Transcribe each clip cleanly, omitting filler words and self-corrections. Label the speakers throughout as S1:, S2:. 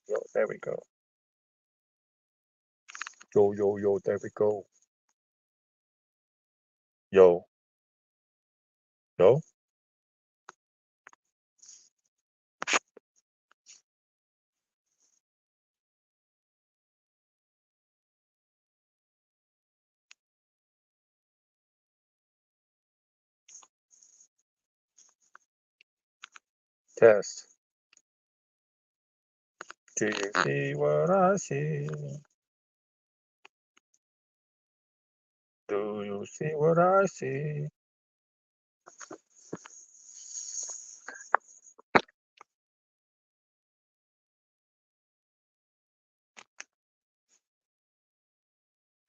S1: Yo, there we go. Yo, yo, yo, there we go. Yo, yo. Test. Do you see what I see? Do you see what I see?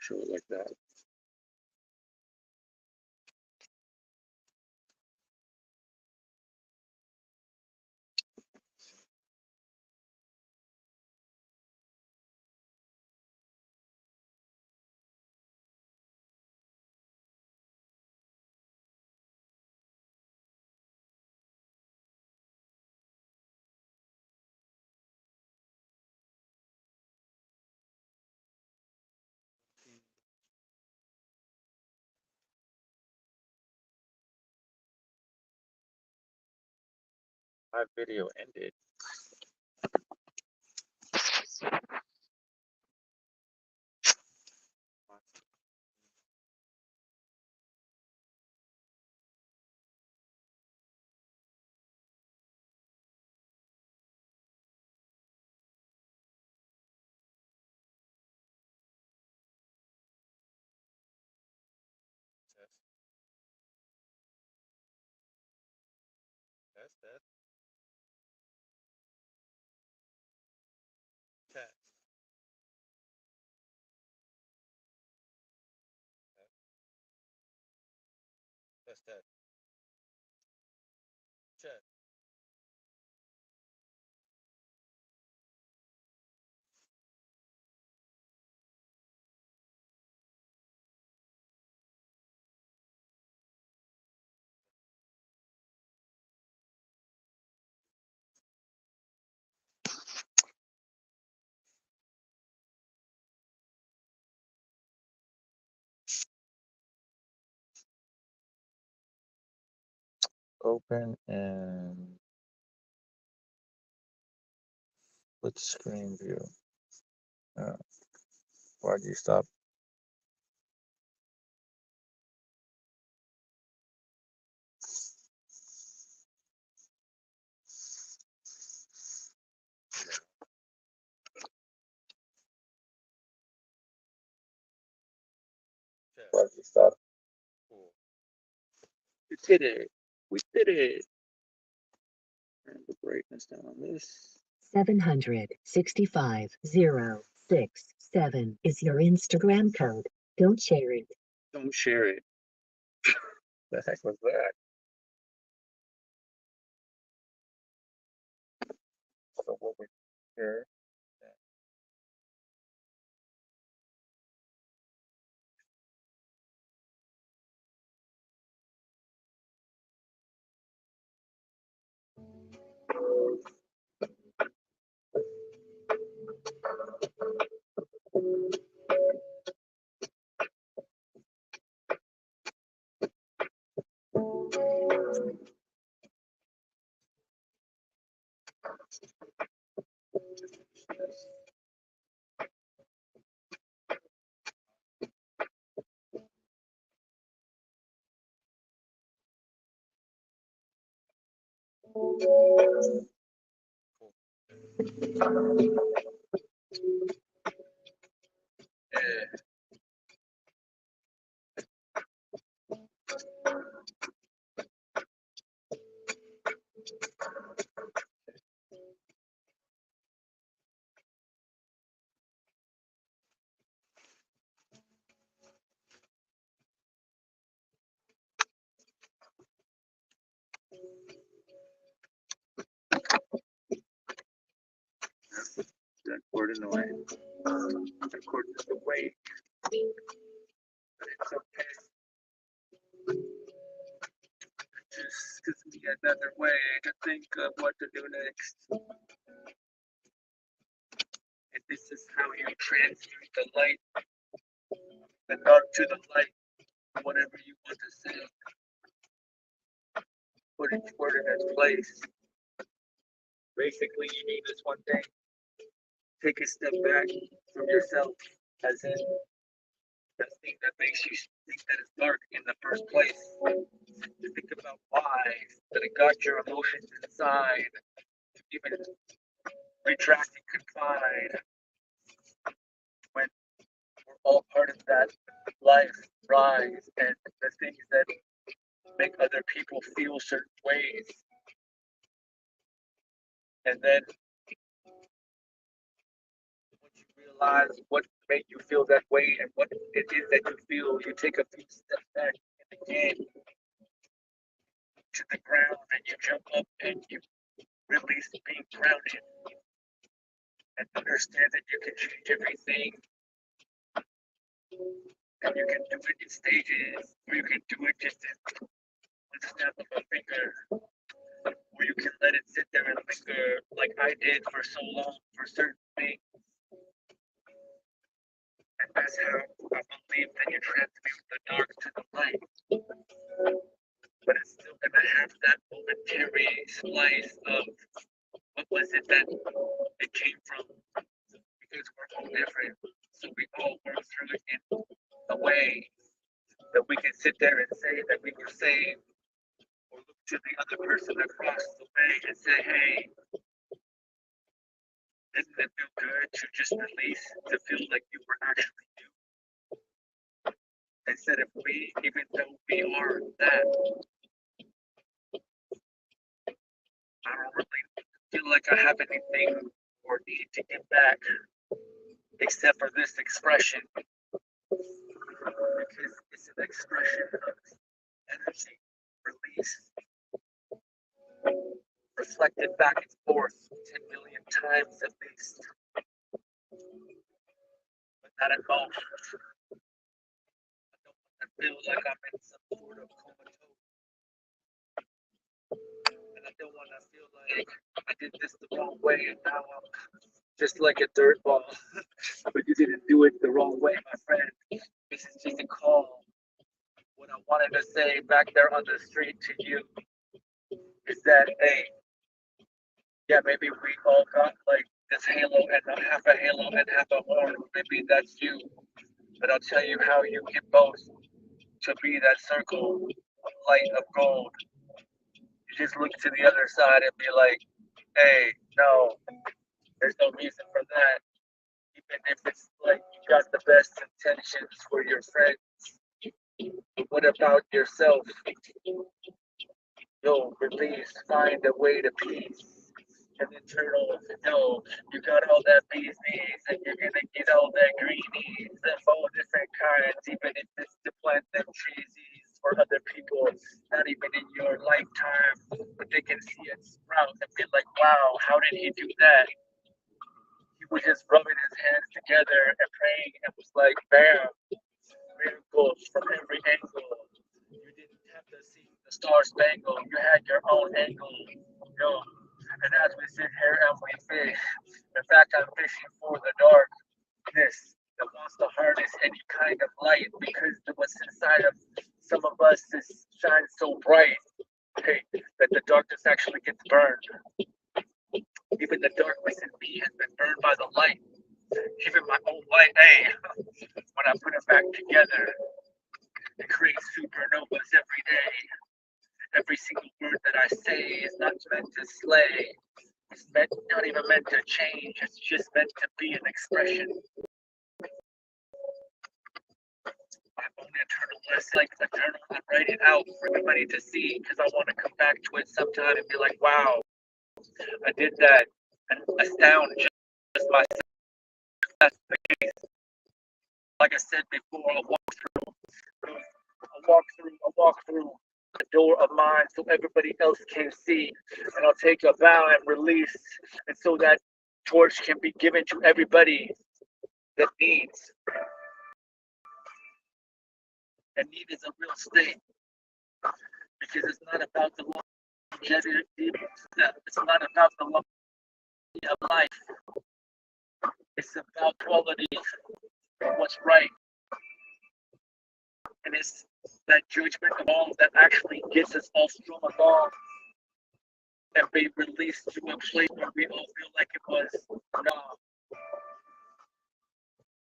S1: Show it like that. My video ended. Test, test, test, test, test, test. Open and split screen view. Why'd you stop? Why'd you stop? Cool. We did it. We did it. Turn the brightness down on this.
S2: 765,067 is your Instagram code. Don't share it.
S1: Don't share it. The heck was that? So what we share? That cord in the way. That cord is the way. But it's okay. Just gives me another way to think of what to do next. This is how you transmute the light, the dark to the light, whatever you want to say. Put each word in its place. Basically, you need this one thing. Take a step back from yourself, as in that thing that makes you think that it's dark in the first place. To think about why, that it got your emotions inside, even retract and confide. When we're all part of that life, rise, and the things that make other people feel certain ways. And then once you realize what made you feel that way and what it is that you feel, you take a few steps back and again to the ground and you jump up and you release being grounded and understand that you can change everything and you can do it in stages, or you can do it just in one snap of a finger, or you can let it sit there and linger like I did for so long for certain things. And that's how I believe that you transmute the dark to the light. But it's still gonna have that momentary slice of what was it that it came from? Because we're all different. So we all work through it in a way that we can sit there and say that we were saved, or look to the other person across the way and say, hey, doesn't it feel good to just release, to feel like you were actually you? Instead of we, even though we are that, I don't really feel like I have anything or need to give back except for this expression. Because it's an expression of energy, release, reflected back and forth 10 million times at least. But not at most. I feel like I'm in some sort of comatose. And I don't want to feel like I did this the wrong way and now I'm just like a dirt ball. But you didn't do it the wrong way, my friend. This is just a call. What I wanted to say back there on the street to you is that, hey, yeah, maybe we all got like this halo and half a halo and half a horn. Maybe that's you. But I'll tell you how you can both to be that circle of light of gold. You just look to the other side and be like, hey, no, there's no reason for that. Even if it's like you got the best intentions for your friends. But what about yourself? Yo, release, find a way to peace. An internal, yo, you got all that bees knees, and you're gonna get all that greenies of all different kinds, even if it's to plant them treesies for other people, not even in your lifetime, but they can see it sprout and be like, wow, how did he do that? He was just rubbing his hands together and praying and was like, bam, miracles from every angle. You didn't have to see the star spangle, you had your own angle. Yo, and as we sit here and we fish, in fact, I'm fishing for the darkness that wants to harness any kind of light because what's inside of some of us is shines so bright, hey, that the darkness actually gets burned. Even the darkness in me has been burned by the light. Even my own light, hey, when I put it back together, it creates supernovas every day. Every single word that I say is not meant to slay. It's not even meant to change. It's just meant to be an expression. My own internal list, like a journal, I write it out for everybody to see because I want to come back to it sometime and be like, wow, I did that and astound just myself. That's the case. Like I said before, I walk through the door of mine so everybody else can see. And I'll take a bow and release. And so that torch can be given to everybody that needs. And need is a real state. Because it's not about the longevity. It's not about the longevity of life. It's about quality and what's right. And it's that judgment of all that actually gets us all strung along and be released to a place where we all feel like it was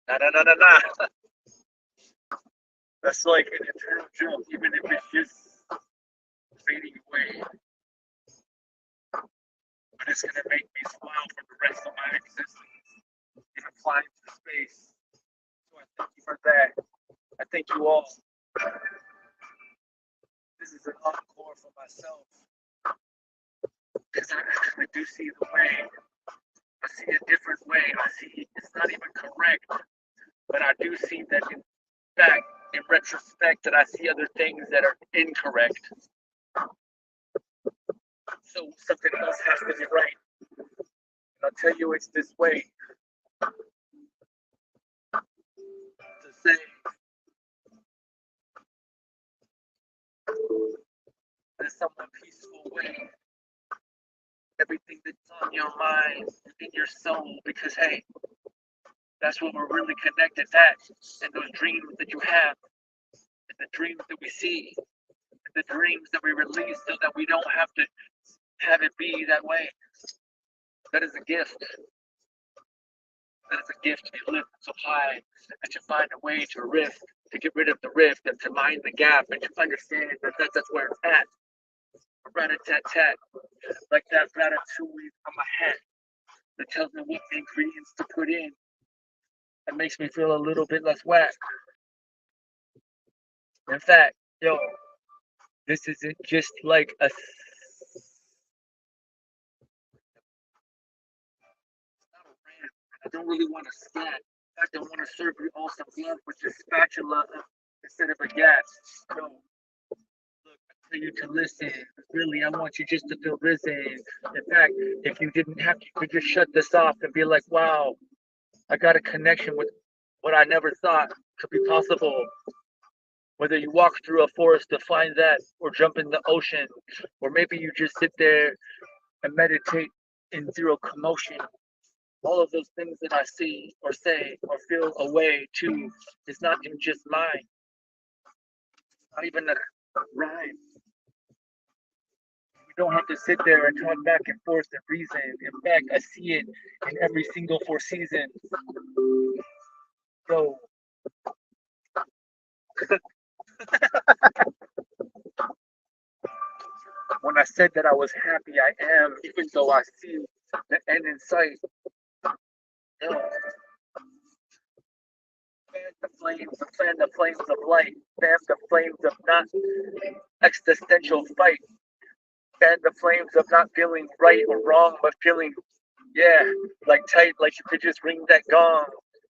S1: nah, nah. That's like an eternal joke, even if it's just fading away. But it's gonna make me smile for the rest of my existence and flying through space. So I thank you for that. I thank you all. This is an encore for myself. Because I actually do see the way. I see a different way. I see it's not even correct. But I do see that in fact, in retrospect, that I see other things that are incorrect. So something else has to be right. And I'll tell you it's this way. To say in some peaceful way everything that's on your mind, in your soul, because hey, that's what we're really connected at. And those dreams that you have, and the dreams that we see, and the dreams that we release so that we don't have to have it be that way. That is a gift. That is a gift to be lifted so high that you find a way to rift, to get rid of the rift, and to mind the gap, and to understand that that's where it's at. Rat-a-tat-tat, like that ratatouille on my hat that tells me what ingredients to put in. That makes me feel a little bit less whack. In fact, yo, this isn't just like a. I don't really want to scat. In fact, I want to serve you all some love with your spatula instead of a gas. So, look, I tell you to listen. Really, I want you just to feel risen. In fact, if you didn't have to, you could just shut this off and be like, wow, I got a connection with what I never thought could be possible. Whether you walk through a forest to find that, or jump in the ocean, or maybe you just sit there and meditate in zero commotion. All of those things that I see or say or feel a way to is not even just mine, not even a rhyme. We don't have to sit there and talk back and forth and reason. In fact, I see it in every single four seasons. So, when I said that I was happy, I am, even though I see the end in sight. You know, fan the flames of light, fan the flames of not existential fight, fan the flames of not feeling right or wrong, but feeling, yeah, like tight, like you could just ring that gong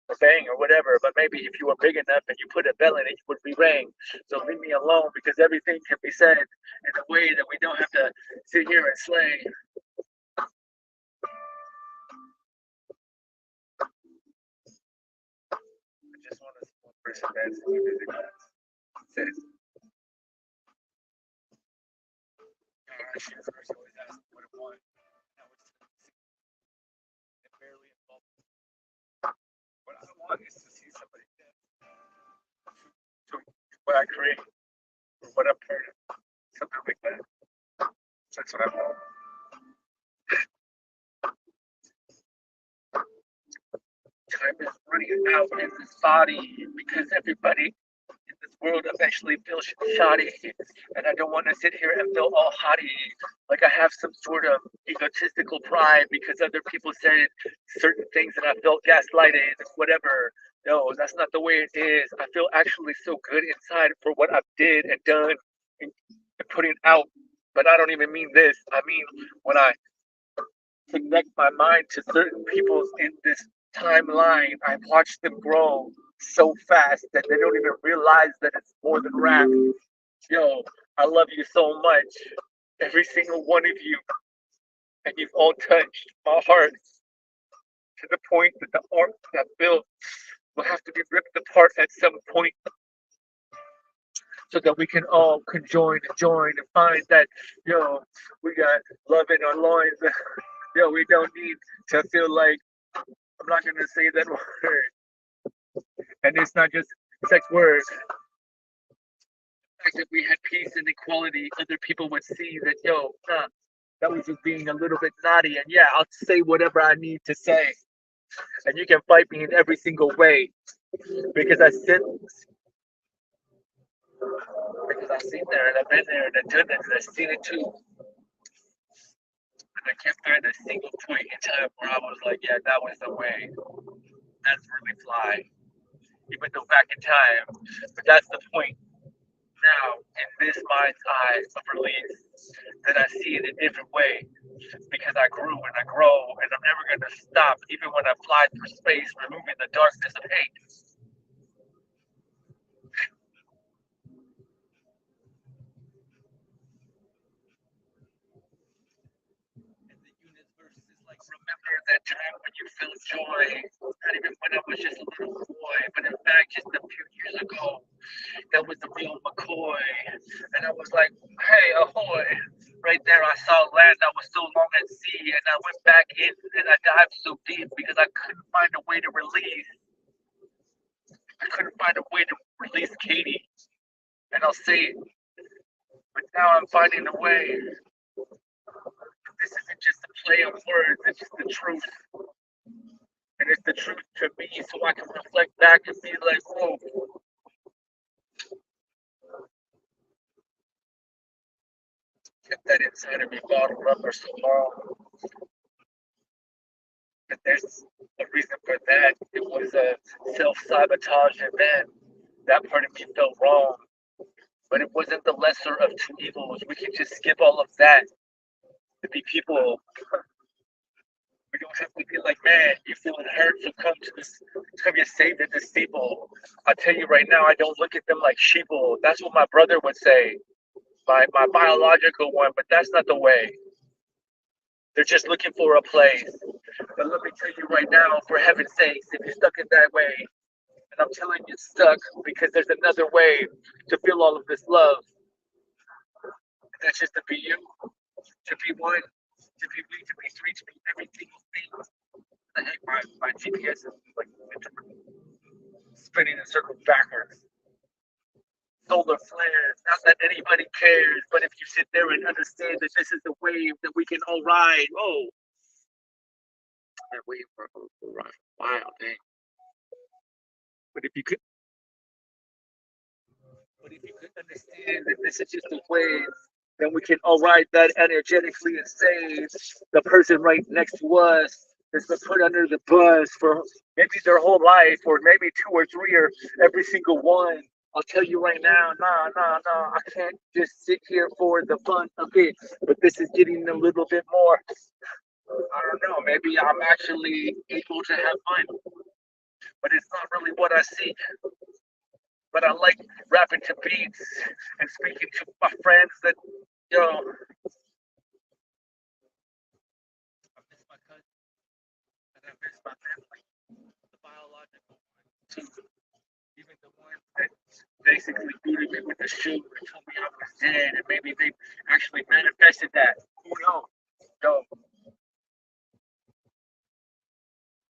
S1: or bang or whatever. But maybe if you were big enough and you put a bell in it, you would be rang. So leave me alone because everything can be said in a way that we don't have to sit here and slay. I just want to see one person dance to my music says, she always asked me what it was. I was barely involved. What I want is to see somebody dance to what I create or what I'm part of. Something like that. That's what I want. Time is running out in this body because everybody in this world eventually feels shoddy. And I don't want to sit here and feel all haughty, like I have some sort of egotistical pride because other people said certain things and I felt gaslighted, whatever. No, that's not the way it is. I feel actually so good inside for what I've did and done and putting out. But I don't even mean this. I mean when I connect my mind to certain people in this timeline, I watch them grow so fast that they don't even realize that it's more than rap. Yo, I love you so much, every single one of you, and you've all touched my heart to the point that the art that built will have to be ripped apart at some point so that we can all conjoin and join and find that, yo, we got love in our loins. Yo, we don't need to feel like I'm not gonna say that word. And it's not just sex words. The fact that we had peace and equality, other people would see that, yo, that was just being a little bit naughty. And yeah, I'll say whatever I need to say. And you can fight me in every single way. Because I sit because I've seen there and I've been there and I've done it and I've seen it too. And I can't find a single point in time where I was like, yeah, that was the way. That's really fly. Even though back in time, but that's the point now in this mind's eye of release that I see it a different way because I grew and I grow and I'm never going to stop even when I fly through space, removing the darkness of hate. And the universe is like, remember that time when you felt joy, not even when I was just a little boy, but in fact, just a few years ago, that was the real McCoy. And I was like, hey, ahoy. Right there, I saw land that was so long at sea, and I went back in and I dived so deep because I couldn't find a way to release. I couldn't find a way to release Katie. And I'll say it, but now I'm finding a way. This isn't just a play of words, it's just the truth. And it's the truth to me, so I can reflect back and be like, whoa, kept that inside of me bottled up for so long. But there's a reason for that. It was a self sabotage event. That part of me felt wrong, but it wasn't the lesser of two evils. We can just skip all of that to be people. We don't have to be like, man, you feeling hurt, so come to this, come get saved at this steeple. I'll tell you right now, I don't look at them like sheeple. That's what my brother would say, my biological one, but that's not the way. They're just looking for a place. But let me tell you right now, for heaven's sakes, if you're stuck in that way, and I'm telling you stuck because there's another way to feel all of this love. And that's just to be you, to be one, to be we, to be three, to be every single thing. The heck, my GPS is like spinning in circles backwards. Solar flares, not that anybody cares, but if you sit there and understand that this is the wave that we can all ride, oh, that wave for a ride, wow, dang. But if you could, but if you could understand that this is just a wave, then we can all ride that energetically and say the person right next to us has been put under the bus for maybe their whole life, or maybe two or three, or every single one. I'll tell you right now, nah, I can't just sit here for the fun of it. But this is getting a little bit more. I don't know. Maybe I'm actually able to have fun, but it's not really what I see. But I like rapping to beats and speaking to my friends that, yo, I miss my cousin and I miss my family, the biological one too. Even the ones that basically booted me with the shoe and told me I was dead, and maybe they actually manifested that. Who knows? Yo,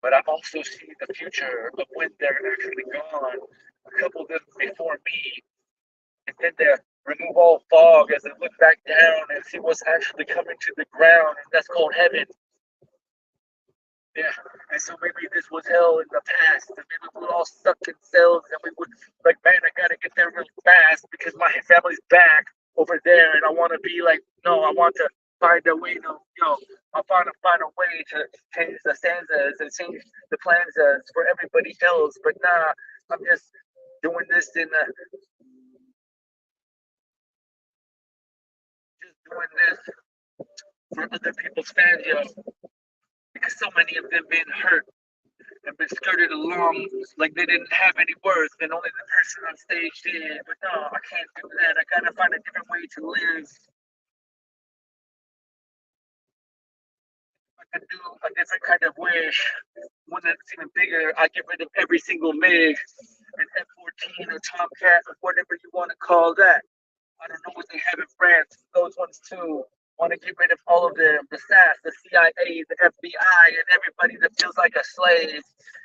S1: but I also see the future of when they're actually gone. A couple of them before me, and then they remove all fog as they look back down and see what's actually coming to the ground, and that's called heaven. Yeah, and so maybe this was hell in the past, and maybe we were all stuck in cells, and we would like, man, I gotta get there real fast because my family's back over there, and I want to be like, no, I want to find a way to, I want to find a way to change the stanzas and change the plans for everybody else, but nah, I'm just doing this in a, just doing this for other people's fans, because so many of them been hurt and been skirted along like they didn't have any worth and only the person on stage did. But no, I can't do that. I gotta find a different way to live. I can do a different kind of wish. One that's even bigger. I get rid of every single MiG, an F-14 or Tomcat or whatever you want to call that. I don't know what they have in France. Those ones too. Want to get rid of all of them, the SAS, the CIA, the FBI, and everybody that feels like a slave.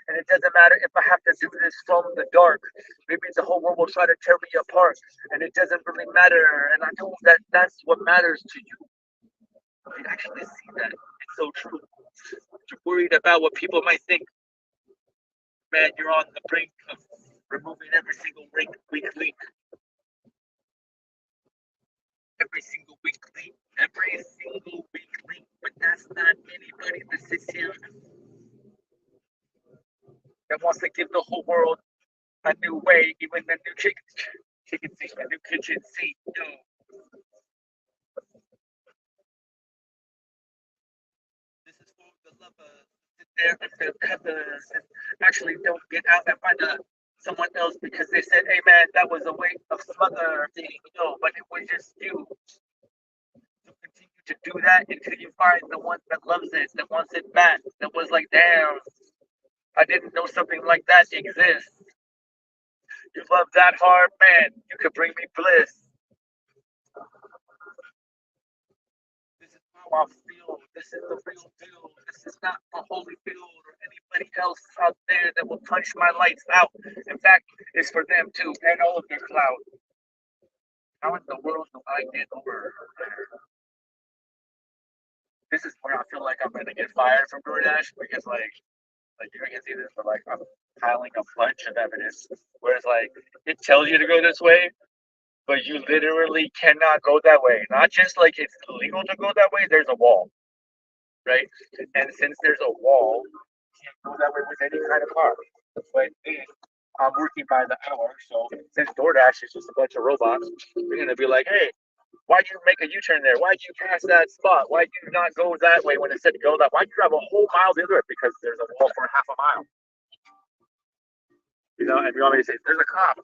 S1: And it doesn't matter if I have to do this from the dark. Maybe the whole world will try to tear me apart, and it doesn't really matter. And I know that that's what matters to you. I actually see that. It's so true. You're worried about what people might think. Man, you're on the brink of removing every single weak link. Every single weak link. Every single weak link. But that's not anybody that sits here that wants to give the whole world a new way, even the new chicken seat, a new kitchen seat. No. This is for the lovers. Sit there and feel covers and actually don't get out and find someone else because they said, hey man, that was a way of smother thing. No, but it was just you. So continue to do that until you find the one that loves it, that wants it back, that was like, damn, I didn't know something like that exists. You love that hard, man. You could bring me bliss. This is how I feel. This is the real deal. This is not a Holyfield or anybody else out there that will punch my lights out. In fact, it's for them too and all of their clout. How in the world do I get over there? This is where I feel like I'm gonna get fired from DoorDash because like you can see this, but like I'm piling a bunch of evidence. Whereas like it tells you to go this way, but you literally cannot go that way. Not just like it's illegal to go that way, there's a wall, right? And since there's a wall, you can't go that way with any kind of car. But then I'm working by the hour, so since DoorDash is just a bunch of robots, they're gonna be like, hey, why'd you make a U-turn there? Why'd you pass that spot? Why'd you not go that way when it said go that? Why'd you drive a whole mile the other way? Because there's a wall for half a mile. You know, and you want me to say, there's a cop.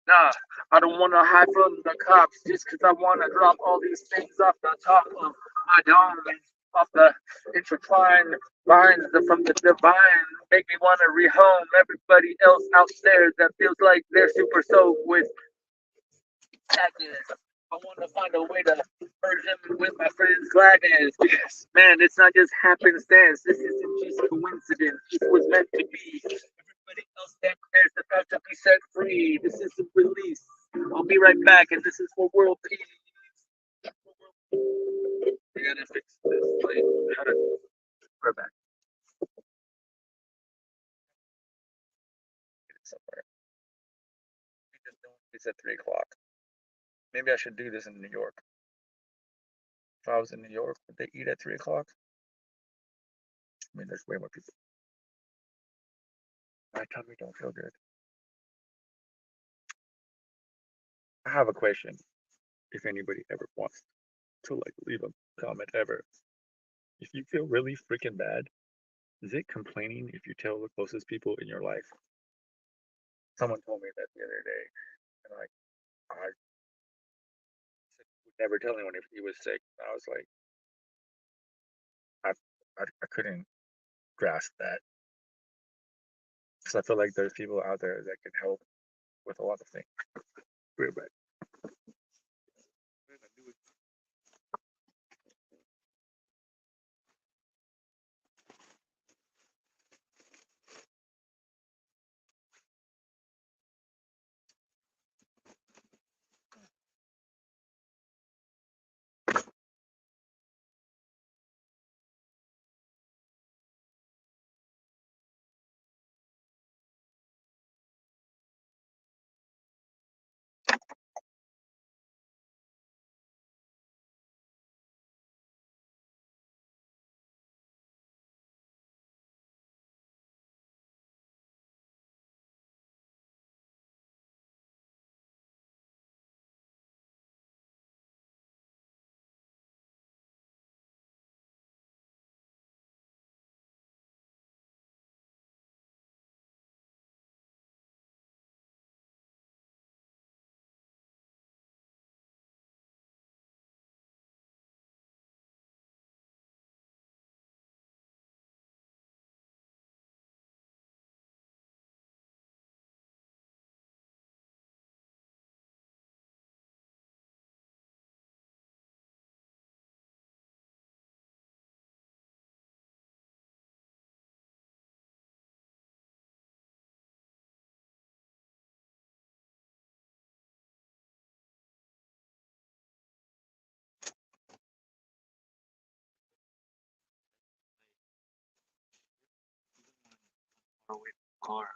S1: Nah, I don't want to hide from the cops just because I want to drop all these things off the top of my dome and off the intertwined lines from the divine. Make me want to rehome everybody else out there that feels like they're super soaked with sadness. I want to find a way to merge them with my friend's gladness because, man, it's not just happenstance. This isn't just coincidence. This was meant to be. Everybody else that is about to be set free. This is a release. I'll be right back, and this is for world peace. I gotta fix this. Like, how to. We're back. Get it somewhere. It's at 3 o'clock. Maybe I should do this in New York. If I was in New York, would they eat at 3 o'clock? I mean, there's way more people. My tummy don't feel good. I have a question. If anybody ever wants to like leave a comment ever, if you feel really freaking bad, is it complaining if you tell the closest people in your life? Someone told me that the other day, and like I would never tell anyone if he was sick. I was like, I I couldn't grasp that because I feel like there's people out there that can help with a lot of things. We're back. Or with car.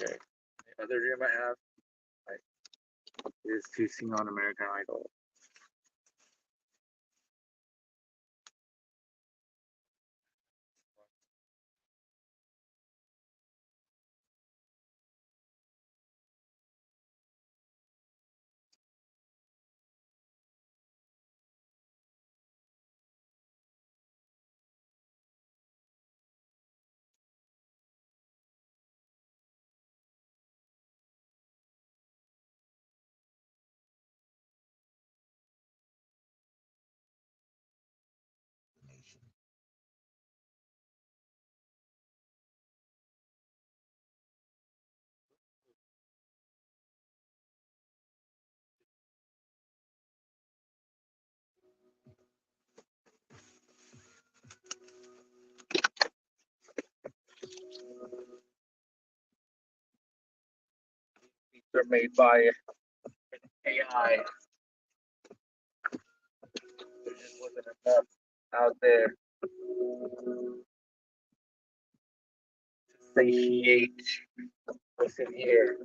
S1: Okay. The other dream I have is to sing on American Idol. They're made by AI. There just wasn't enough out there to satiate what's in here.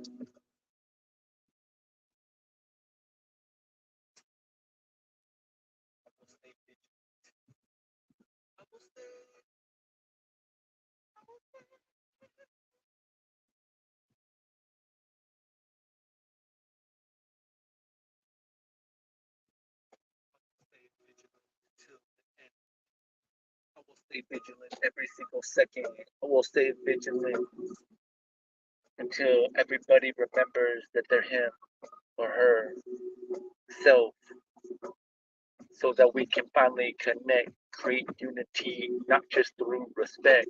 S1: I will stay vigilant every single second. I will stay vigilant until everybody remembers that they're him or her self, so that we can finally connect, create unity, not just through respect,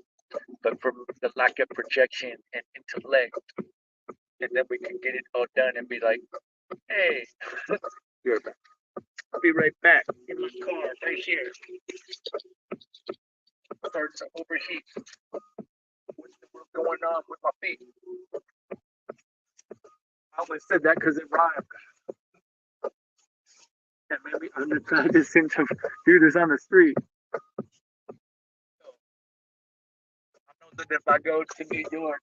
S1: but from the lack of projection and intellect. And then we can get it all done and be like, hey, you're back. I'll be right back in my car right here. Starting to overheat. What's going on with my feet? I only said that because it rhymed. And maybe I'm just trying to do this on the street. I know that if I go to New York,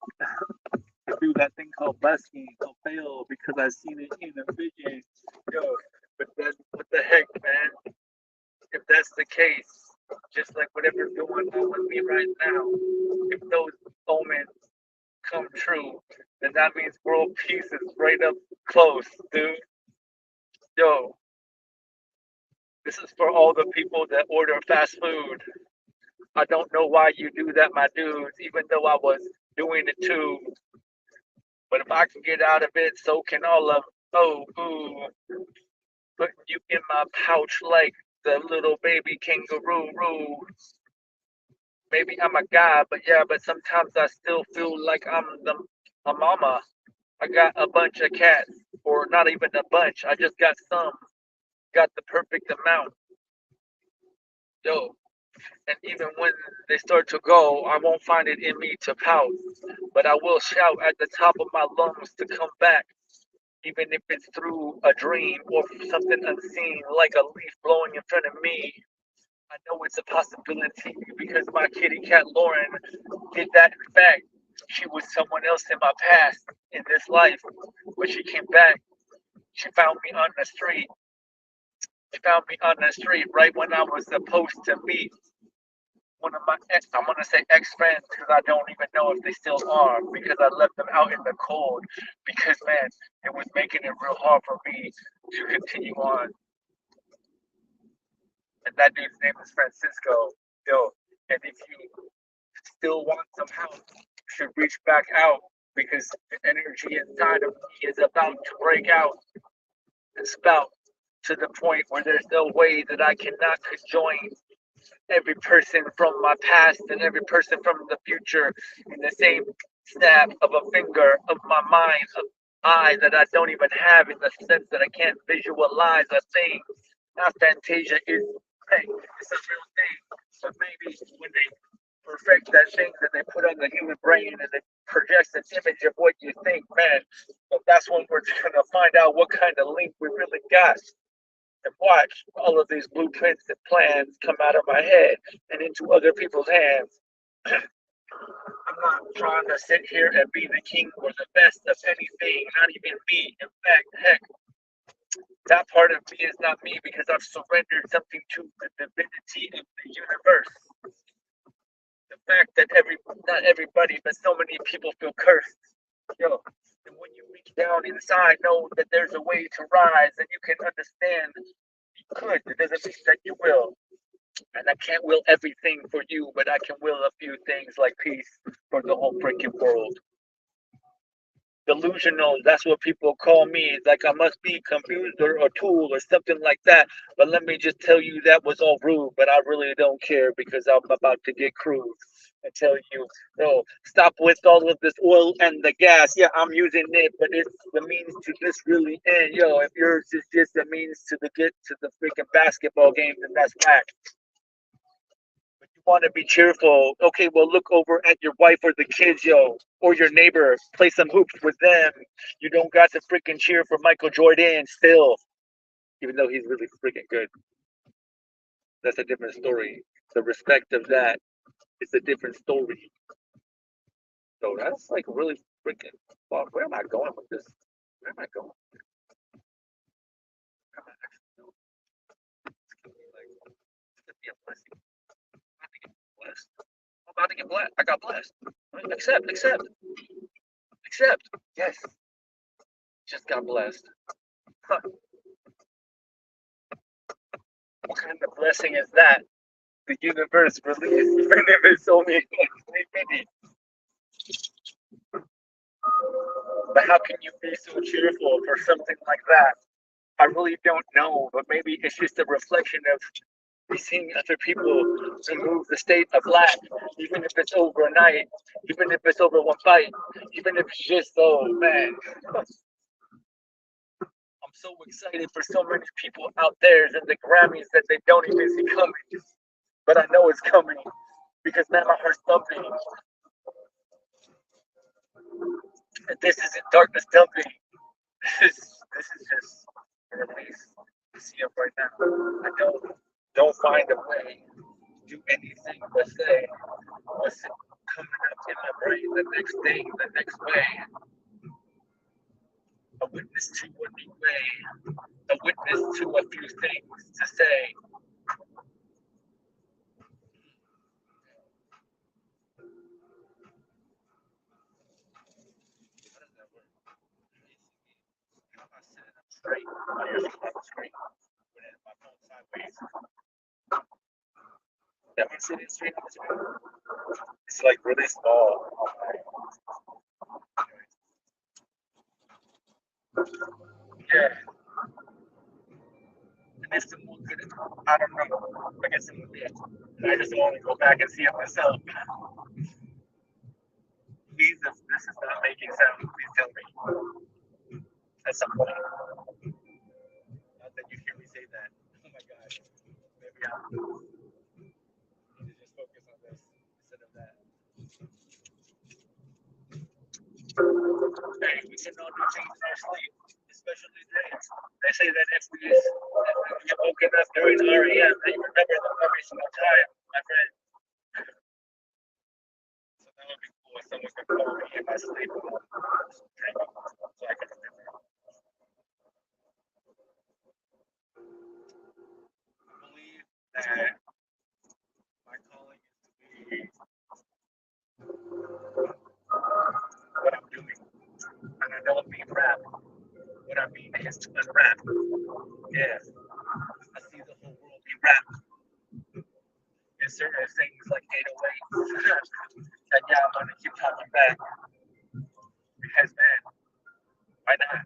S1: I do that thing called busking, I'll fail because I've seen it in a vision. Yo, but then what the heck, man? If that's the case, just like whatever's going on with me right now, if those omens come true, then that means world peace is right up close, dude. Yo, this is for all the people that order fast food. I don't know why you do that, my dudes, even though I was doing it too. But if I can get out of it, so can all of oh ooh, putting you in my pouch like the little baby kangaroo. Maybe I'm a guy, but yeah, but sometimes I still feel like I'm a mama. I got a bunch of cats, or not even a bunch. I just got some. Got the perfect amount. Yo, and even when they start to go, I won't find it in me to pout, but I will shout at the top of my lungs to come back, even if it's through a dream or something unseen, like a leaf blowing in front of me. I know it's a possibility because my kitty cat Lauren did that. In fact, she was someone else in my past, in this life. When she came back, she found me on the street. She found me on the street right when I was supposed to meet one of my ex, I'm gonna say ex friends because I don't even know if they still are because I left them out in the cold because man, it was making it real hard for me to continue on. And that dude's name is Francisco. Yo, and if you still want some help, you should reach back out because the energy inside of me is about to break out and spout to the point where there's no way that I cannot conjoin every person from my past and every person from the future in the same snap of a finger of my mind, of eye that I don't even have in the sense that I can't visualize a thing. Aphantasia is hey, it's a real thing. But maybe when they perfect that thing that they put on the human brain and it projects an image of what you think, man, but that's when we're gonna find out what kind of link we really got and watch all of these blueprints and plans come out of my head and into other people's hands. I'm not trying to sit here and be the king or the best of anything, not even me. In fact, heck, that part of me is not me because I've surrendered something to the divinity of the universe. The fact that not everybody, but so many people feel cursed. Yo, and when you reach down inside, know that there's a way to rise and you can understand you could. It doesn't mean that you will. And I can't will everything for you, but I can will a few things like peace for the whole freaking world. Delusional, that's what people call me. Like I must be confused or a tool or something like that. But let me just tell you that was all rude, but I really don't care because I'm about to get crude and tell you, no, stop with all of this oil and the gas. Yeah, I'm using it, but it's the means to this really end. Yo, if yours is just the means to the get to the freaking basketball game, then that's whack. Want to be cheerful. Okay, well, look over at your wife or the kids, yo, or your neighbor. Play some hoops with them. You don't got to freaking cheer for Michael Jordan still, even though he's really freaking good. That's a different story. The respect of that is a different story. So that's like really freaking. Well, where am I going with this? Where am I going? Where am I actually going? It's gonna be like, it's gonna be a blessing. I'm about to get blessed. I'm about to get blessed. I got blessed. Accept, accept. Except, yes, just got blessed. Huh. What kind of blessing is that? The universe released, even if it's only like 3 minutes. But how can you be so cheerful for something like that? I really don't know, but maybe it's just a reflection of seeing other people remove the state of lack, even if it's overnight, even if it's over one bite, even if it's just, oh man, I'm so excited for so many people out there in the Grammys that they don't even see coming. But I know it's coming because man, my heart's thumping. And this isn't darkness dumping. This is just a release. You see it right now. I don't find a way to do anything but say what's coming up in my brain, the next thing, the next way. A witness to a new way, a witness to a few things to say. How does that work? How am I sitting up straight? I usually have a straight, but then my phone sideways. That means sitting straight on the screen. It's like really small. Yeah, and it's the moon good. I don't know. I guess it would be. I just want to go back and see it myself. Please, if this is not making sound, please tell me at some point. Not that you hear me say that. Oh my god. Maybe I need to just focus on this instead of that. Hey, we can all do things in our sleep, especially dreams. They say that if we get woken up during REM, that you remember them every single time, my friend. So that would be cool if someone could call me in my sleep while I'm dreaming, so I can remember. I believe that my calling is to be what I'm doing, and I don't mean rap. What I mean is to unwrap. Yeah, I see the whole world be wrapped in certain things like 808s. And yeah, I'm gonna keep talking back because man, why not?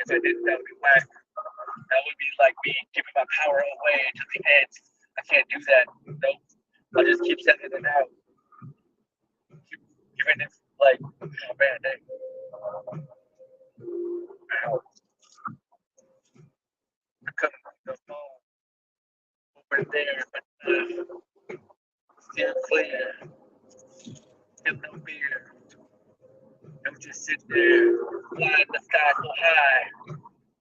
S1: If I didn't, that would be whack. That would be like me giving my power away to the ends. I can't do that. Nope. I'll just keep sending it out. Even if, like, oh man, hey, ow, I'm coming with the phone over there, but still clear, still no fear. I'm just sitting there, flying the sky so high.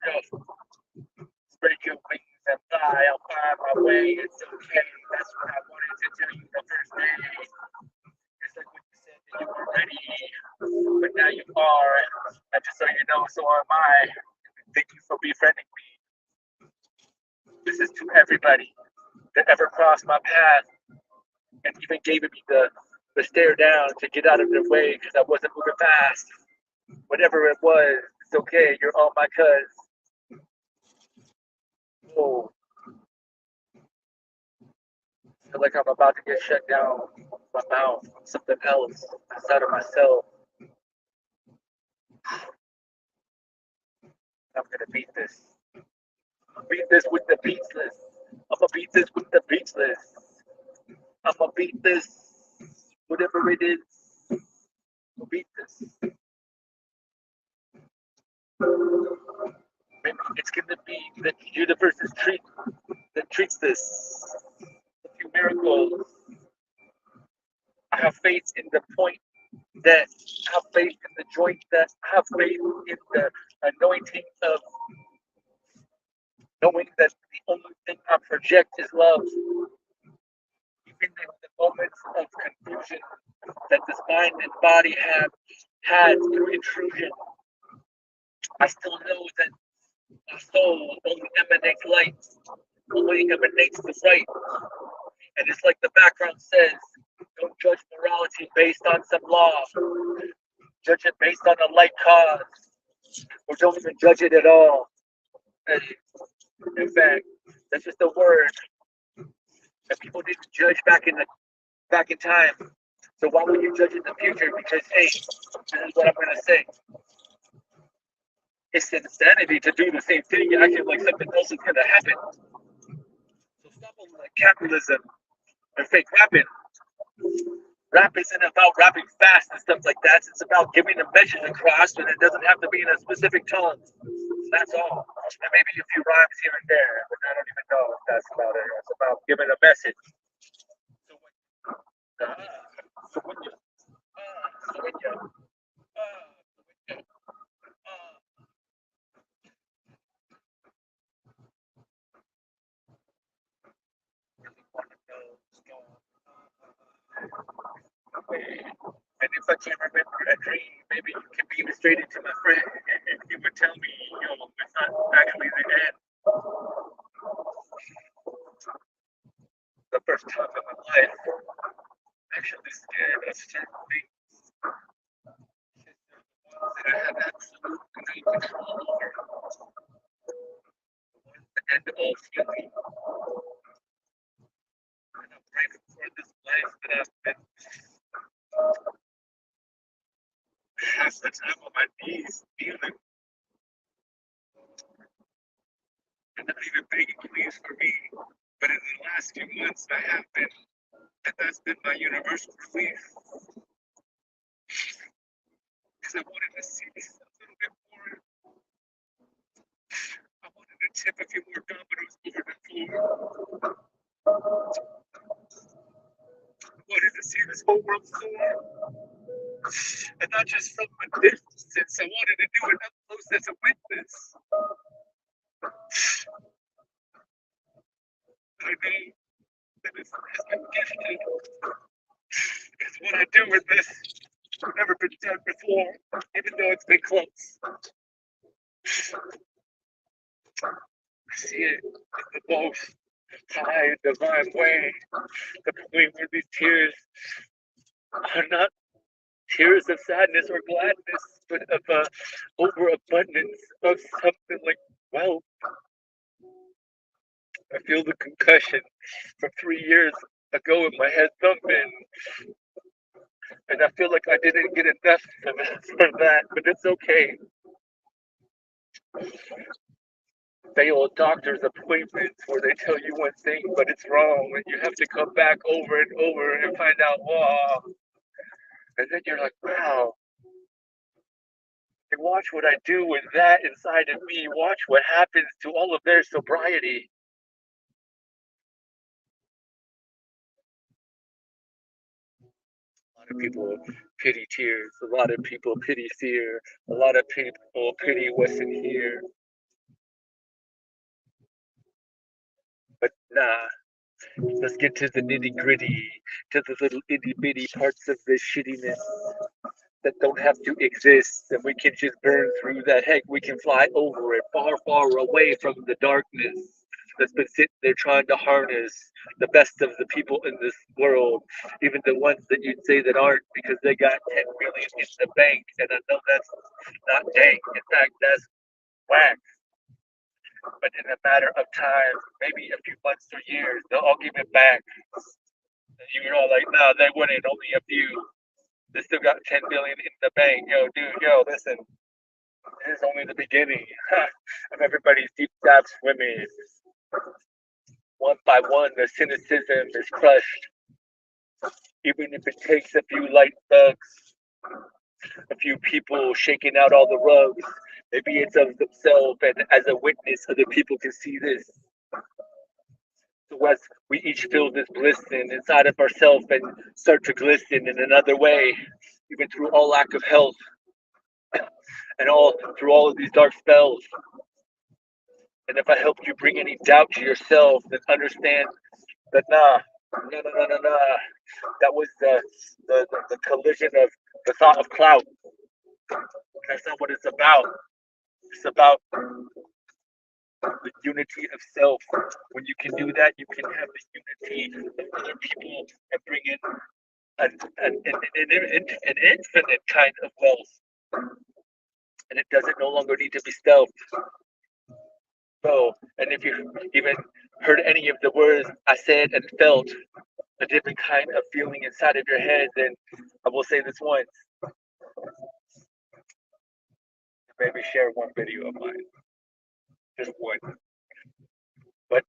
S1: Yo, spread your wings and fly. I'll find my way. It's okay. That's what I wanted to tell you the first day. It's like when you said that you were ready, but now you are. And just so you know, so am I. Thank you for befriending me. This is to everybody that ever crossed my path and even gave me the stare down to get out of their way because I wasn't moving fast. Whatever it was, it's okay. You're all my cuz. Oh, I feel like I'm about to get shut down. My mouth, something else inside of myself. I'm gonna beat this. Beat this with the beatless. I'm gonna beat this with the beatless. I'm gonna beat this, whatever it is. I'll beat this. Maybe it's gonna be the universe's treat that treats this. A few miracles. I have faith in the point that have faith in the joint that have faith in the anointing of knowing that the only thing I project is love. Even in the moments of confusion that this mind and body have had through intrusion, I still know that my soul only emanates light, only emanates the right. And it's like the background says, don't judge morality based on some law. Judge it based on a light cause. Or don't even judge it at all. And in fact, that's just a word that people didn't judge back in time. So why would you judge in the future? Because hey, this is what I'm gonna say. It's insanity to do the same thing acting like something else is gonna happen. So stop all the capitalism and fake rapping. Rap isn't about rapping fast and stuff like that. It's about giving a message across, and it doesn't have to be in a specific tone. That's all. And maybe a few rhymes here and there, but I don't even know if that's about it. It's about giving a message. So when, so when you, so when you, so when you, really want to know what's going on. And if I can't remember a dream, maybe you can beam it straight into my friend, and he would tell me, it's not actually the end. The first time in my life, actually scared of certain things that I have absolute no control over. And ultimately, and I'm grateful for this life that I've been half the time on my knees, kneeling, and not even begging please for me. But in the last few months, I have been, and that's been my universal relief. Because I wanted to see a little bit more. I wanted to tip a few more dominoes over the floor. I wanted to see this whole world soar. And not just from a distance, I wanted to do it up close as a witness. I know that this has been gifted. Because what I do with this has never been done before, even though it's been close. I see it in the most high and divine way, the point where these tears are not tears of sadness or gladness, but of overabundance of something like wealth. I feel the concussion from 3 years ago in my head thumping, and I feel like I didn't get enough for that, but it's okay. failed doctor's appointments where they tell you one thing but it's wrong and you have to come back over and over and find out wow. And then you're like, wow, and watch what I do with that inside of me. Watch what happens to all of their sobriety. A lot of people pity tears. A lot of people pity fear. A lot of people pity what's in here. But nah, let's get to the nitty gritty, to the little itty bitty parts of this shittiness that don't have to exist, and we can just burn through that. Heck, we can fly over it, far, far away from the darkness that's been sitting there trying to harness the best of the people in this world, even the ones that you'd say that aren't, because they got 10 million in the bank, and I know that's not dank. In fact, that's whack. But in a matter of time, maybe a few months or years, they'll all give it back. And you're all like, nah, they wouldn't. Only a few. They still got 10 billion in the bank. Yo, dude, yo, listen. This is only the beginning of everybody's deep dive swimming. One by one, their cynicism is crushed. Even if it takes a few light thugs, a few people shaking out all the rugs. Maybe it's of themselves, and as a witness, other people can see this. So as we each feel this blissing inside of ourselves and start to glisten in another way, even through all lack of health, and all through all of these dark spells. And if I helped you bring any doubt to yourself, then understand that nah. That was the collision of the thought of clout. That's not what it's about. It's about the unity of self. When you can do that, you can have the unity of other people and bring in an infinite kind of wealth. And it doesn't no longer need to be stealth. So, and if you even heard any of the words I said and felt a different kind of feeling inside of your head, then I will say this once. Maybe share one video of mine. Just one. But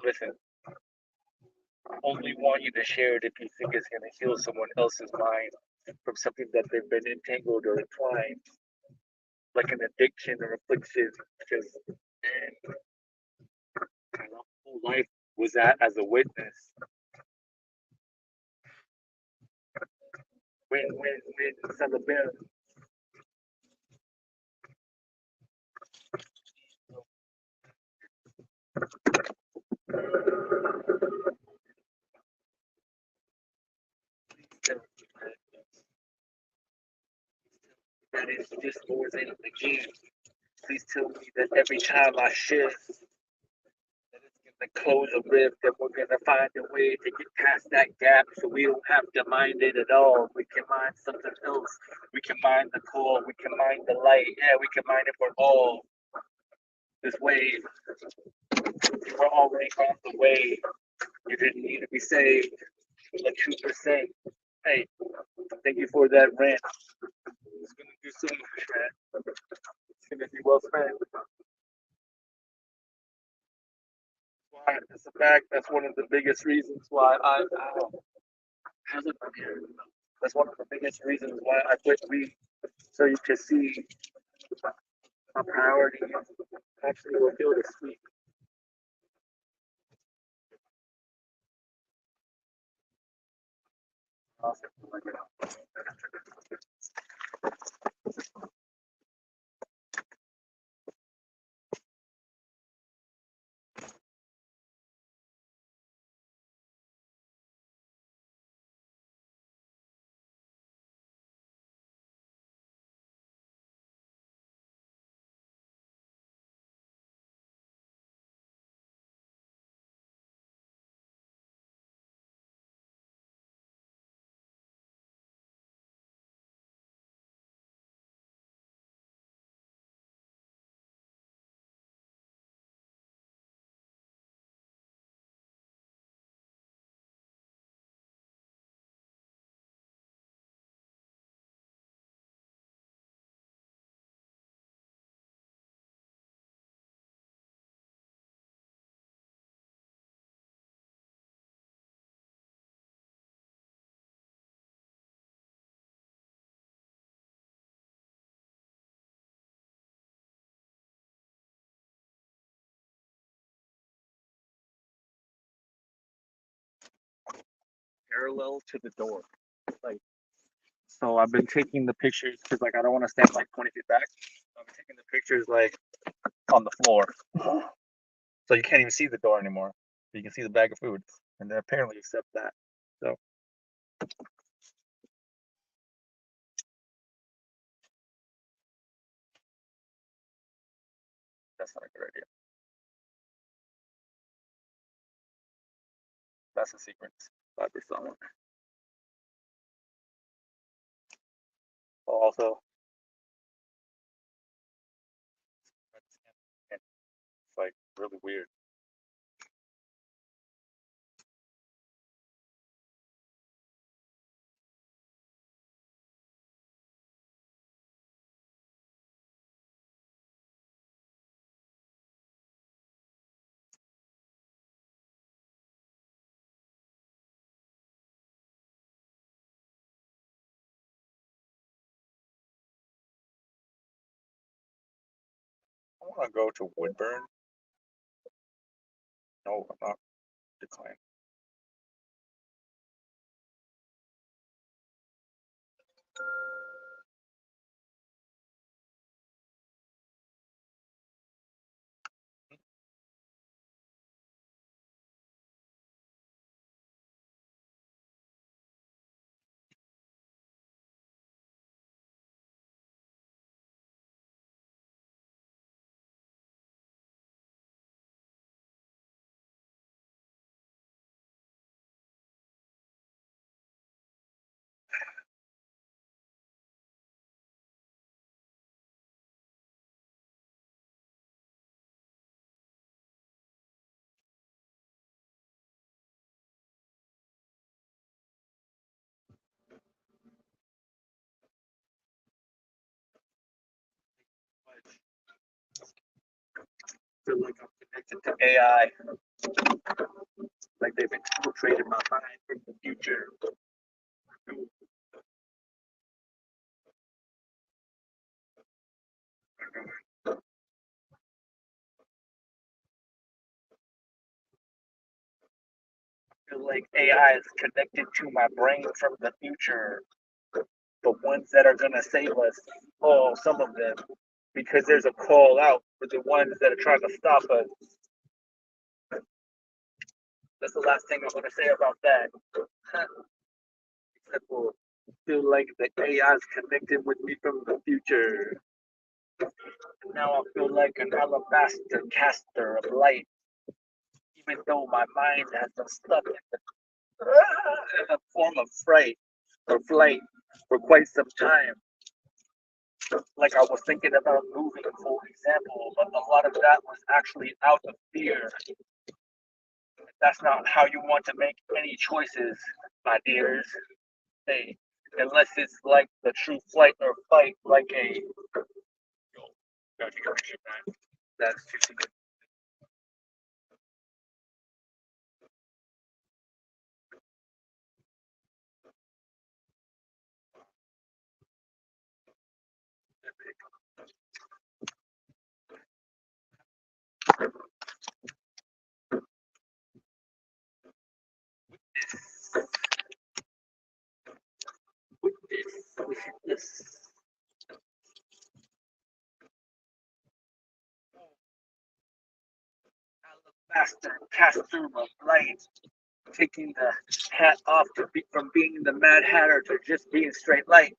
S1: listen, I only want you to share it if you think it's gonna heal someone else's mind from something that they've been entangled or entwined, like an addiction or affliction. Because man, my whole life was that as a witness. Win, son of a that is just more than a game. Please tell me that every time I shift, that it's gonna close a rift, and we're gonna find a way to get past that gap, so we don't have to mind it at all. We can mind something else. We can mind the core. We can mind the light. Yeah, we can mind it for all. This wave, we're already on the way. You didn't need to be saved. Like 2%. Hey, thank you for that rant. It's gonna do so much, man. It's gonna be well spent. Why? It's a fact. That's one of the biggest reasons why how's it from here? That's one of the biggest reasons why I quit weed. So you can see my priority actually will feel the sweet. Awesome. parallel to the door. Like, so I've been taking the pictures because like I don't want to stand like 20 feet back. I've been taking the pictures like on the floor, so you can't even see the door anymore. You can see the bag of food, and they apparently accept that. So that's not a good idea. That's a secret. For someone. Also, it's like really weird. I want to go to Woodburn. No, I'm not declining. I feel like I'm connected to AI. Like they've infiltrated my mind from the future. I feel like AI is connected to my brain from the future. The ones that are gonna save us. Oh, some of them. Because there's a call out for the ones that are trying to stop us. That's the last thing I'm gonna say about that. Except for feel like the AI is connected with me from the future. Now I feel like an alabaster caster of light, even though my mind has been stuck in a form of fright or flight for quite some time. Like I was thinking about moving, for example, but a lot of that was actually out of fear. That's not how you want to make any choices, my dears. Hey, unless it's like the true flight or fight, like a. Yo, gotta take a picture, man. That's too secret. This. Alabaster caster of light, taking the hat off from being the Mad Hatter to just being straight light.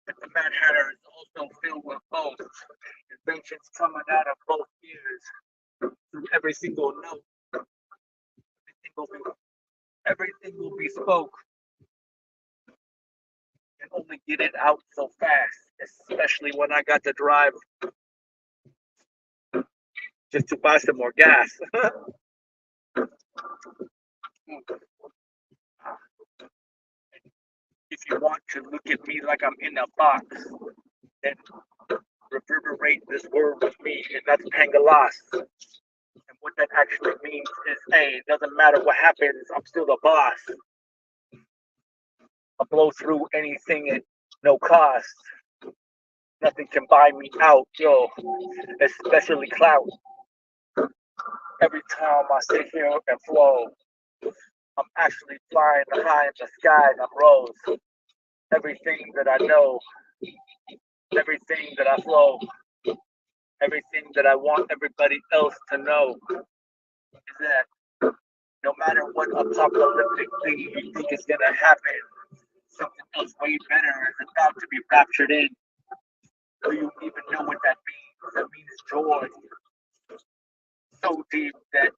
S1: But the Mad Hatter is also filled with both inventions coming out of both ears through every single note. Everything will be spoke and only get it out so fast, especially when I got to drive just to buy some more gas. If you want to look at me like I'm in a box, then reverberate this word with me, and that's Pangalas. And what that actually means is, hey, it doesn't matter what happens, I'm still the boss. I blow through anything at no cost. Nothing can buy me out, yo, especially clout. Every time I sit here and flow, I'm actually flying high in the sky and I'm rose. Everything that I know, everything that I flow, everything that I want everybody else to know is that no matter what apocalyptic thing you think is gonna happen, something else way better is about to be raptured in. Do you even know what that means? That means joy. So deep that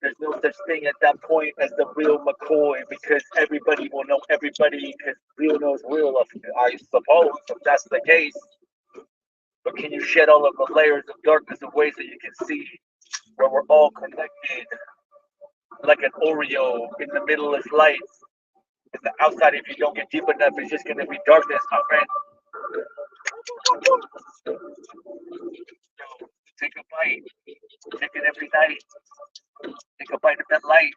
S1: there's no such thing at that point as the real McCoy because everybody will know everybody because real knows real, I suppose, if that's the case. But can you shed all of the layers of darkness in ways that you can see where we're all connected like an Oreo in the middle is light? It's the outside, if you don't get deep enough, it's just going to be darkness, my friend. Yo, take a bite. Take it every night. Take a bite of that light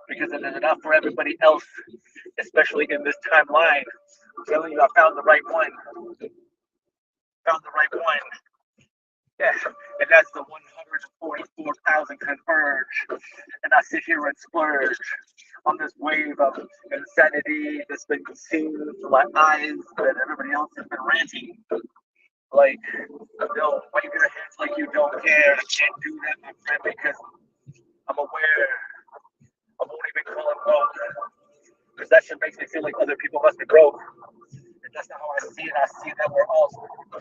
S1: because it is enough for everybody else, especially in this timeline. I'm telling you, I found the right one. Found the right one. Yeah, and that's the 144,000 converge. And I sit here and splurge on this wave of insanity that's been seen through my eyes that everybody else has been ranting. Like, no, wave your hands like you don't care. I can't do that, my friend, because I'm aware. I won't even call it broke. Because that shit makes me feel like other people must be broke. And that's not how I see it. I see that we're all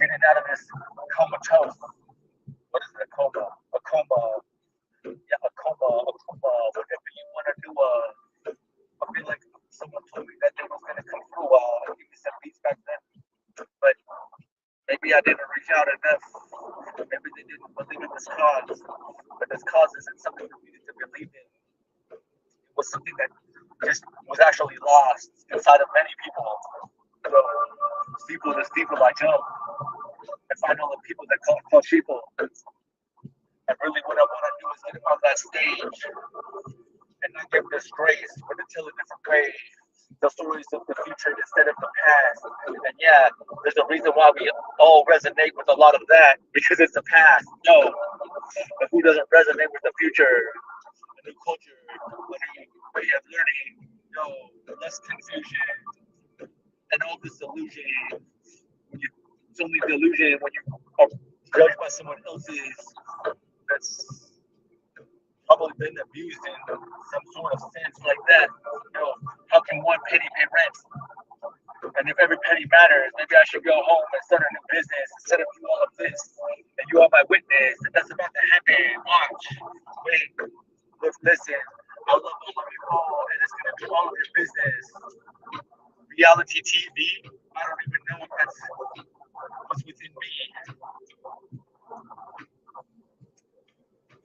S1: getting out of this comatose. What is it? A coma? A coma. Yeah, a coma. A coma. Whatever you want to do. I feel like someone told me that they was going to come through. Give me some beats back then. But maybe I didn't reach out enough. Maybe they didn't believe in this cause. But this cause isn't something we needed to believe in. It was something that just was actually lost inside of many people. So, steeple to steeple I jump and find all the people that call sheeple. And really, what I want to do is get on that stage and not give disgrace, but to tell a different way. The stories of the future instead of the past. And yeah, there's a reason why we all resonate with a lot of that because it's the past. No, but who doesn't resonate with the future? The new culture, a new way of learning. No, less confusion and all this illusion. It's only delusion when you are judged by someone else's that's probably been abused in some sort of sense like that. How can one penny pay rent? And if every penny matters, maybe I should go home and start a new business instead of do all of this. And you are my witness that that's about to happen. Watch, wait, look, listen. I love all of you all, and it's gonna be all of your business. Reality TV. I don't even know if that's what's within me.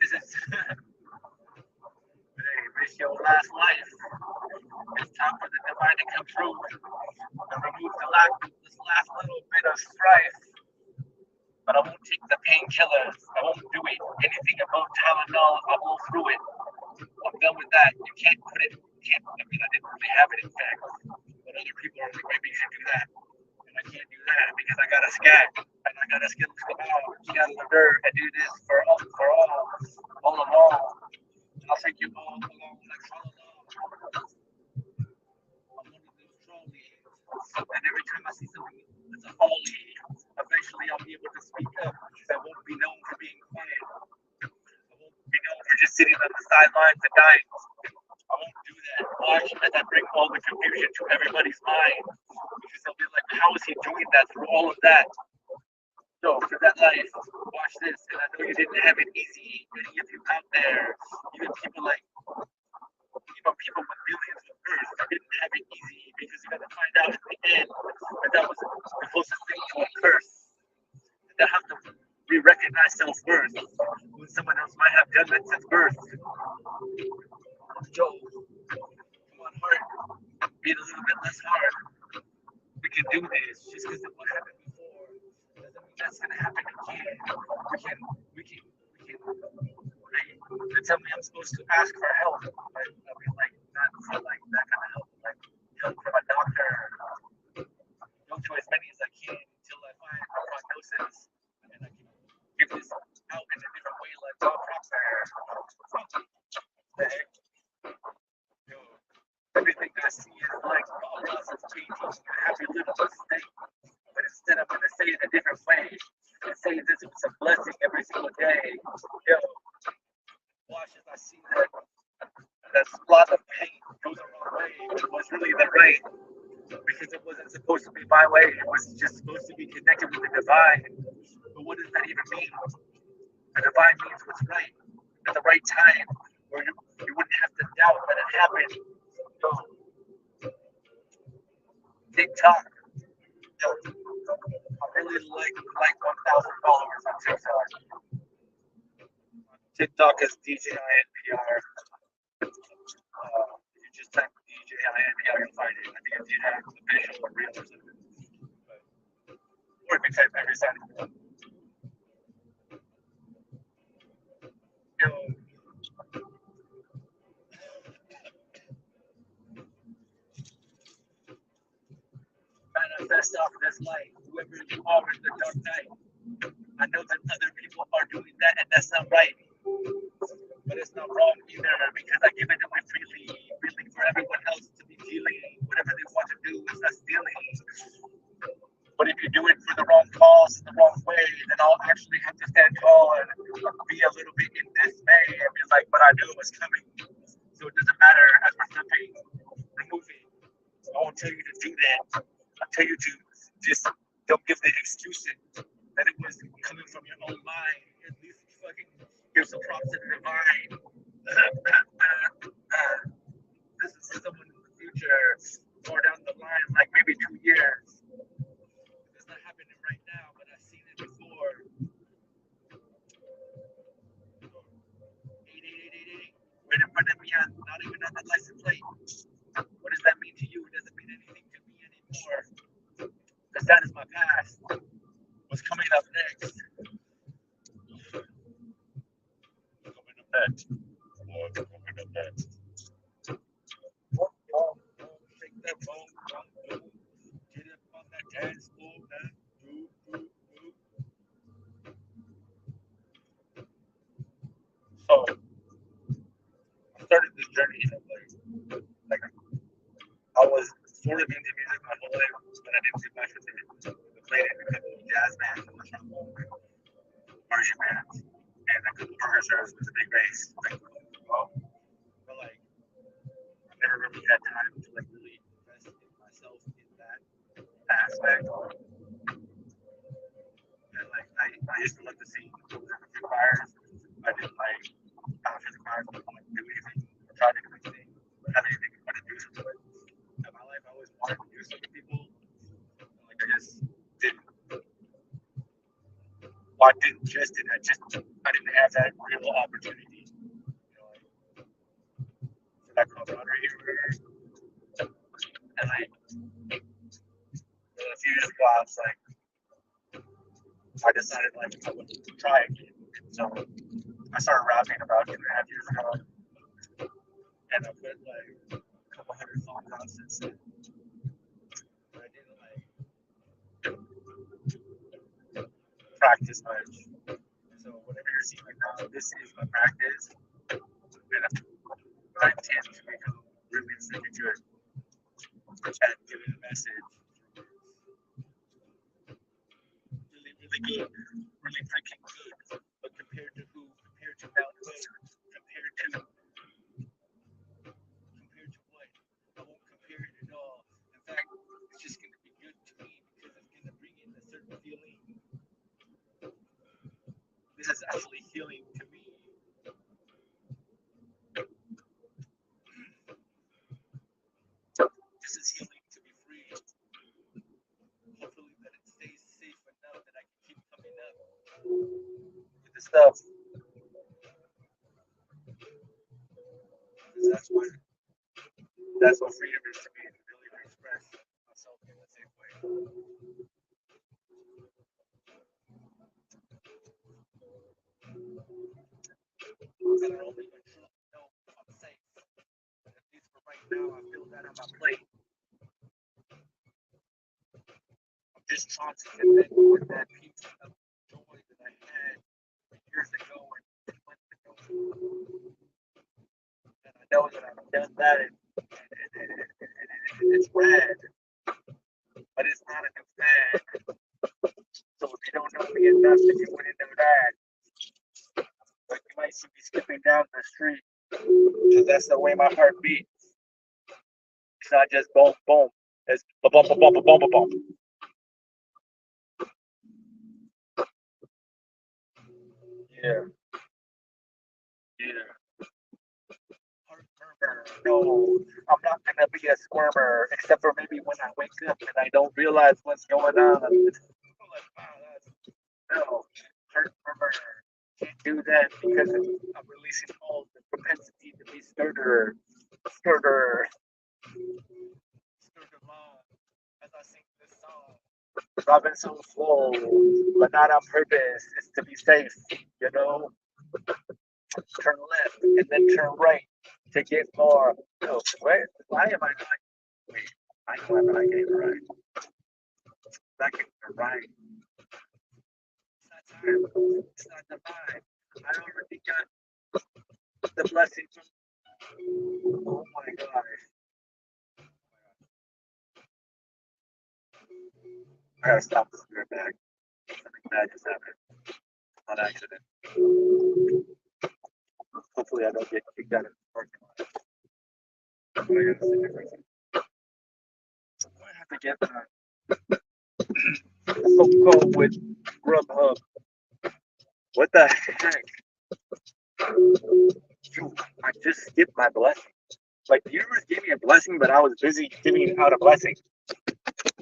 S1: This is it's your last life. It's time for the divine to come through and remove this last little bit of strife. But I won't take the painkillers. I won't do it. Anything above Tylenol, I will through it. I'm done with that. You can't put it. I mean, I didn't really have it in fact. But other people are like, maybe you should do that. And I can't do that because I got a scat. And I got a skill to come out, get out of the dirt, and do this for all of all. I'll take you all along like all along. I'm one of those trolleys. And every time I see something that's a folly, eventually I'll be able to speak up because I won't be known for being quiet. I won't be known for just sitting on the sidelines and dying. I won't do that. Watch as I bring all the confusion to everybody's mind. Because they'll be like, how is he doing that through all of that? So for that life, watch this. And I know you didn't have it easy. Many of you out there, even people like people with billions of earth didn't have it easy because you got to find out at the end that that was the closest thing to a curse. They have to re-recognize self-worth when someone else might have done that since birth. Yo, come on, heart, be a little bit less hard. We can do this just because of what happened before. Doesn't mean that's gonna happen again. We can. They tell me I'm supposed to ask for help. I mean, like, not for like that kind of help, like help from a doctor. Go to as many as I can until I find a prognosis, and then I can give this out in a different way, like all proper. Okay. is like Bob Ross's JT, a happy little mistake. But instead, I'm gonna say it a different way and say this was a blessing every single day. Yo, watch as I see that spot of paint goes the wrong way. It was really the right because it wasn't supposed to be my way. It was just supposed to be connected with the divine. But what does that even mean? The divine means what's right at the right time, where you wouldn't have to doubt that it happened. Yo, TikTok. Yo, I really like 1,000 followers on TikTok. TikTok is DJINPR. If you just type DJINPR, you'll find it. I think it's either official or real or something. Or if you type every sign. Yo, manifest off this light, whoever you are in the dark night. I know that other people are doing that, and that's not right. But it's not wrong either because I give it away freely for everyone else to be feeling whatever they want to do. It's not stealing. But if you do it for the wrong cause in the wrong way, then I'll actually have to stand tall and be a little bit in dismay and be like, but I knew it was coming. So it doesn't matter as we're flipping, remove it. I won't tell you to do that. I'll tell you to just don't give the excuses that it was coming from your own mind. At least fucking give some props to the divine. This is for someone in the future or down the line, like maybe 2 years. It's not happening right now, but I've seen it before. 888888, right in front of me, not even on the license plate. What does that mean to you? It doesn't mean anything to me anymore. Because that is my past. What's coming up next? Coming up next. What's coming up next? Shake that bone, get up on that dance floor, man. So I started this journey like I was sort of into music my whole life, but I didn't do much with it. I played in a couple of jazz bands on the trombone, marching bands, and a couple of orchestras with a big bass. But like I never really had time to like really invest in myself in that aspect. And like I used to love to sing in choirs. I didn't like after the choirs, I wouldn't do anything or try to do anything or have anything to do to it. In my life, I always wanted to do something with people. Like I just didn't. Well, I didn't just did. I didn't have that real opportunity. Like for that camaraderie. And like a few years ago, I was like, I decided like I would try again. So I started rapping about 2.5 years ago, and I put like a couple hundred songs out since then. But I didn't like practice much. So whatever you're seeing right now, this is my practice, and I intend to become really freaking good at giving a message. Really good, really freaking good. But compared to who? Compared to Mount Hood? Compared to what? I won't compare it at all. In fact, it's just gonna be good to me because it's gonna bring in a certain feeling. This is actually healing to me. This is healing to be free. Hopefully that it stays safe enough that I can keep coming up with the stuff. Because that's what freedom is to me, the ability to express myself in a safe way. I don't only know if I'm safe. But at least for right now, I feel that on my plate. I'm just trying to connect with that piece of joy that I had years ago and months ago. And I know that I've done that and red, but it's not a new fad. So if you don't know me enough, then you wouldn't know that. But you might see me skipping down the street, because that's the way my heart beats. It's not just boom, boom. It's ba bum, ba bum, ba bum, ba bum. Yeah, yeah. No, I'm not gonna be a squirmer, except for maybe when I wake up and I don't realize what's going on. No, heart murmur. Can't do that because I'm releasing all the propensity to be sturder, sturder, sturder mom. As I sing this song, driving so slow, but not on purpose. It's to be safe, you know. Turn left and then turn right to get more. No, where? Why am I not? Wait, I know I'm not getting right. Not getting the right. It's not time. It's not the vibe. I already got the blessing from. Oh my gosh. I gotta stop this real back. Something bad just happened on accident. Hopefully, I don't get kicked out of the parking lot. But I gotta sit there. I have to get the phone call with Grubhub. What the heck? I just skipped my blessing. Like the universe gave me a blessing, but I was busy giving out a blessing.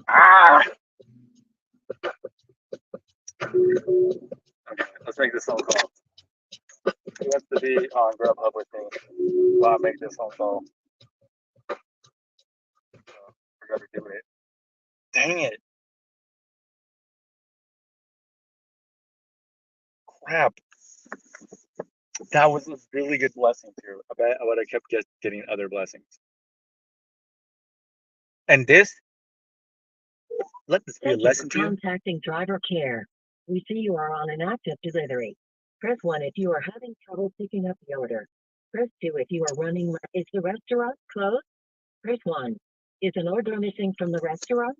S1: Ah! Okay, let's make this phone call. Who wants to be on Grubhub with me while I make this phone call? I gotta do it. Dang it. Crap. That was a really good blessing too. I bet I would have kept getting other blessings. And this, let this be a
S2: Thank you for
S1: lesson to you.
S2: contacting driver care. We see you are on an active delivery. Press 1 if you are having trouble picking up the order. Press 2 if you are running. Is the restaurant closed? Press 1. Is an order missing from the restaurant?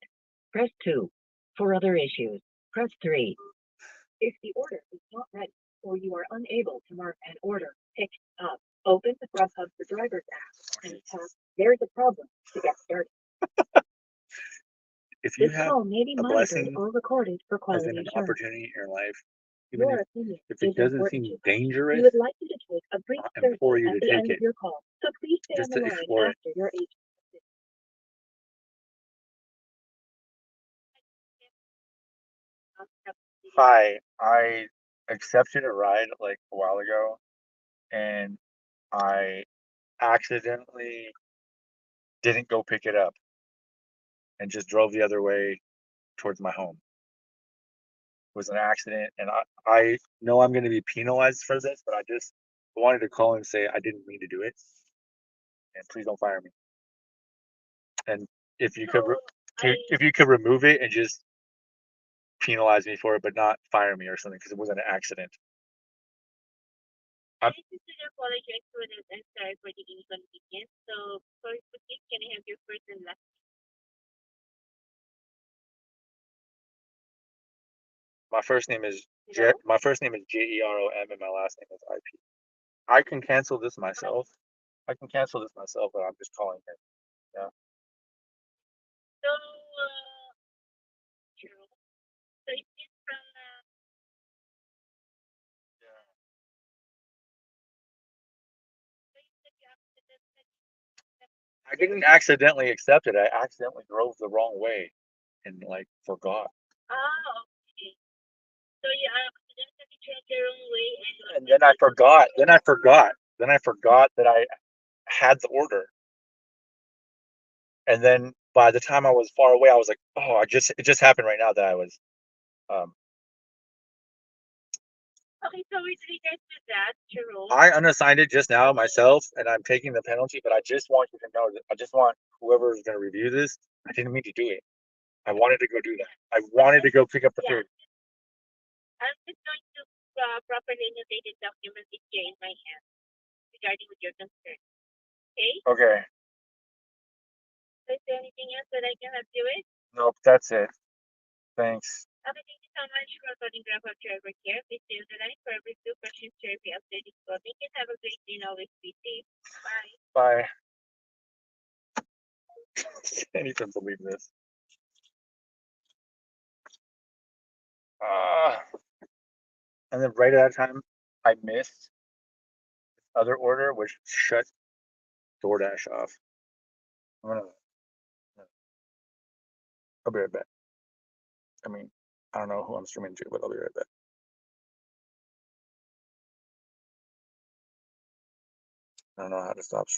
S2: Press 2. For other issues, press 3. If the order is not ready or you are unable to mark an order picked up, open the Grubhub for Drivers app and tap "There's a problem" to get started.
S1: If you
S2: This
S1: have
S2: call may be
S1: a
S2: monitored
S1: blessing
S2: or recorded for
S1: as
S2: quality
S1: in an
S2: assurance.
S1: opportunity in your life, even
S2: Your opinion
S1: if it
S2: is
S1: doesn't
S2: important
S1: seem
S2: to us. We
S1: dangerous,
S2: would like you to take a brief
S1: I implore
S2: survey
S1: you
S2: at
S1: to
S2: the
S1: take
S2: end of
S1: it
S2: your call, so please stay on
S1: just
S2: the
S1: to
S2: line
S1: explore it.
S2: after your agent.
S1: Hi, I accepted a ride like a while ago and I accidentally didn't go pick it up and just drove the other way towards my home. It was an accident and I know I'm going to be penalized for this, but I just wanted to call and say I didn't mean to do it and please don't fire me. And if you could if you could remove it and just penalize me for it, but not fire me or something because it was an accident.
S3: I sincerely apologize for this and sorry for the inconvenience. So, first, please, can I have your first and last?
S1: My first name is
S3: Hello?
S1: My first name is JEROM and my last name is IP. I can cancel this myself. I can cancel this myself, but I'm just calling it. Yeah.
S3: So, Jerome, so is this from, so you said you accidentally,
S1: I didn't accidentally accept it. I accidentally drove the wrong way and like forgot.
S3: okay. So you accidentally turned the wrong way
S1: And then I forgot. Then I forgot. Then I forgot that I had the order. And then by the time I was far away, I was like, oh, it just happened right now that I was
S3: Okay, so with regards to that, Jerome,
S1: I unassigned it just now myself, and I'm taking the penalty. But I just want you to know that I just want whoever is going to review this. I didn't mean to do it. I wanted to go do that. I wanted to go pick up the food.
S3: I'm just going to properly annotate the document here in my hand regarding with your concern. Okay?
S1: Okay.
S3: So Is there anything else that I can help you with?
S1: Nope, that's it. Thanks.
S3: Okay, thank you so much for calling Grab Up Driver Care. Please stay on the line for every 2 questions to every update is called. Thank you. Have a great day and always be safe. Bye.
S1: Bye. Can't even believe this. And then right at that time, I missed other order, which shut DoorDash off. I'll be right back. I mean, I don't know who I'm streaming to, but I'll be right back. I don't know how to stop